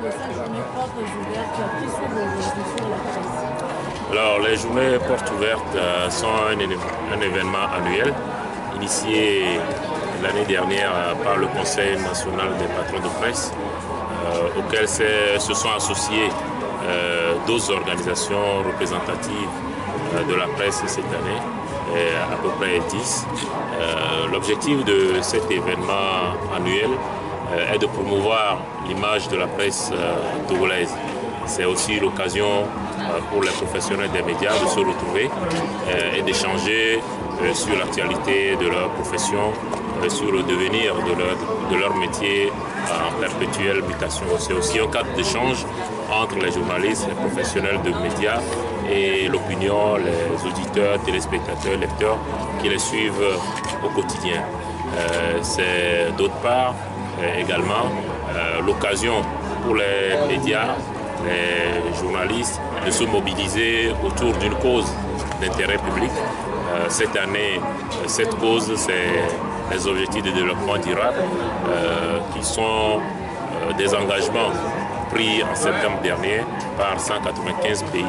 de cette journée portes ouvertes qui sont aujourd'hui sur la presse? Alors, les journées portes ouvertes sont un événement annuel initié l'année dernière par le Conseil national des patrons de presse, auquel se sont associés d'autres organisations représentatives de la presse cette année, à peu près 10. L'objectif de cet événement annuel est de promouvoir l'image de la presse togolaise. C'est aussi l'occasion pour les professionnels des médias de se retrouver et d'échanger sur l'actualité de leur profession, sur le devenir de leur métier en perpétuelle mutation. C'est aussi un cadre d'échange entre les journalistes, les professionnels de médias et l'opinion, les auditeurs, téléspectateurs, lecteurs qui les suivent au quotidien. C'est d'autre part également l'occasion pour les médias, les journalistes de se mobiliser autour d'une cause d'intérêt public. Cette année, cette cause, c'est les objectifs de développement durable qui sont des engagements pris en septembre dernier par 195 pays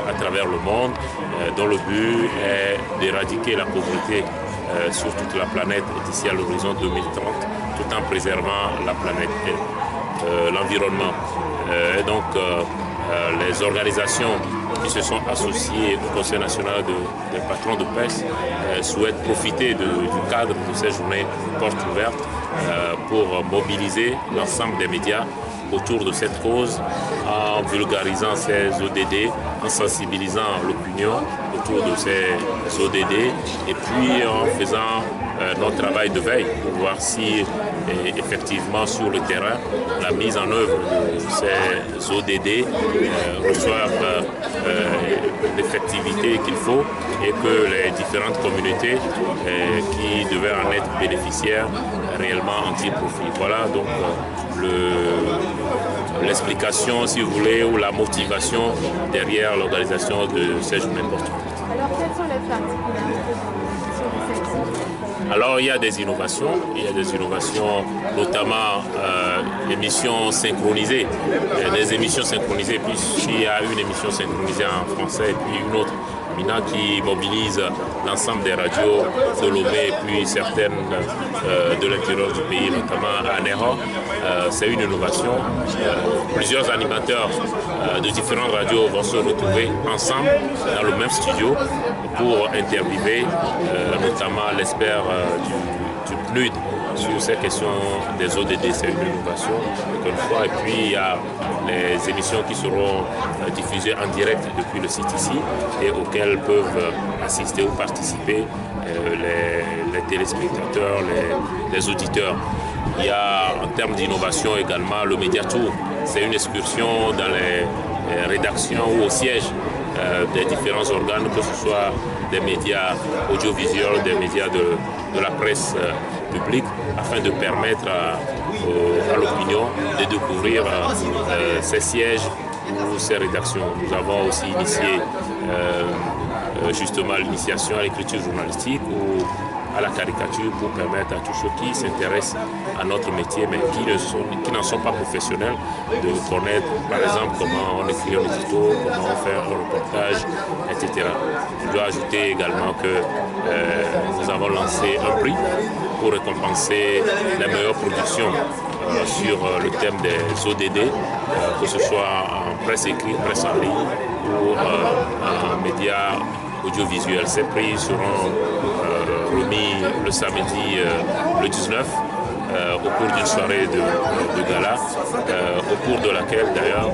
à travers le monde, dont le but est d'éradiquer la pauvreté sur toute la planète d'ici à l'horizon 2030, tout en préservant la planète et l'environnement. Et donc, les organisations qui se sont associées au Conseil national des patrons de presse souhaitent profiter du cadre de ces journées portes ouvertes pour mobiliser l'ensemble des médias autour de cette cause en vulgarisant ces ODD, en sensibilisant l'opinion autour de ces ODD et puis en faisant notre travail de veille pour voir si effectivement sur le terrain la mise en œuvre de ces ODD reçoivent l'effectivité qu'il faut et que les différentes communautés qui devaient en être bénéficiaires réellement en tirent profit. Voilà donc l'explication, si vous voulez, ou la motivation derrière l'organisation de ces journées portes ouvertes. Alors, quelles sont les particularités de celle-ci? Alors, il y a des innovations, notamment émissions synchronisées, des émissions synchronisées, puisqu'il y a une émission synchronisée en français et puis une autre qui mobilise l'ensemble des radios de Lomé et puis certaines de l'intérieur du pays, notamment à Néron. C'est une innovation. Plusieurs animateurs de différentes radios vont se retrouver ensemble dans le même studio pour interviewer notamment l'expert du PNUD sur ces questions des ODD. C'est une innovation, encore une fois. Et puis il y a les émissions qui seront diffusées en direct depuis le site ici et auxquelles peuvent assister ou participer les téléspectateurs, les auditeurs. Il y a en termes d'innovation également le Médiatour. C'est une excursion dans les rédactions ou au siège des différents organes, que ce soit des médias audiovisuels, des médias de la presse publique, afin de permettre à l'opinion de découvrir ces sièges ou ces rédactions. Nous avons aussi initié justement l'initiation à l'écriture journalistique ou à la caricature pour permettre à tous ceux qui s'intéressent à notre métier mais qui n'en sont pas professionnels de connaître par exemple comment on écrit un édito, comment on fait un reportage, etc. Je dois ajouter également que nous avons lancé un prix pour récompenser les meilleures productions sur le thème des ODD, que ce soit en presse écrite, presse en ligne ou en médias audiovisuels. Ces prix seront remis le samedi le 19 au cours d'une soirée de gala, au cours de laquelle d'ailleurs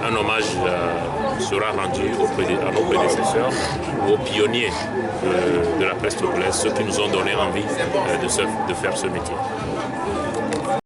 un hommage sera rendu à nos prédécesseurs ou aux pionniers de la presse togolaise, ceux qui nous ont donné envie de faire ce métier.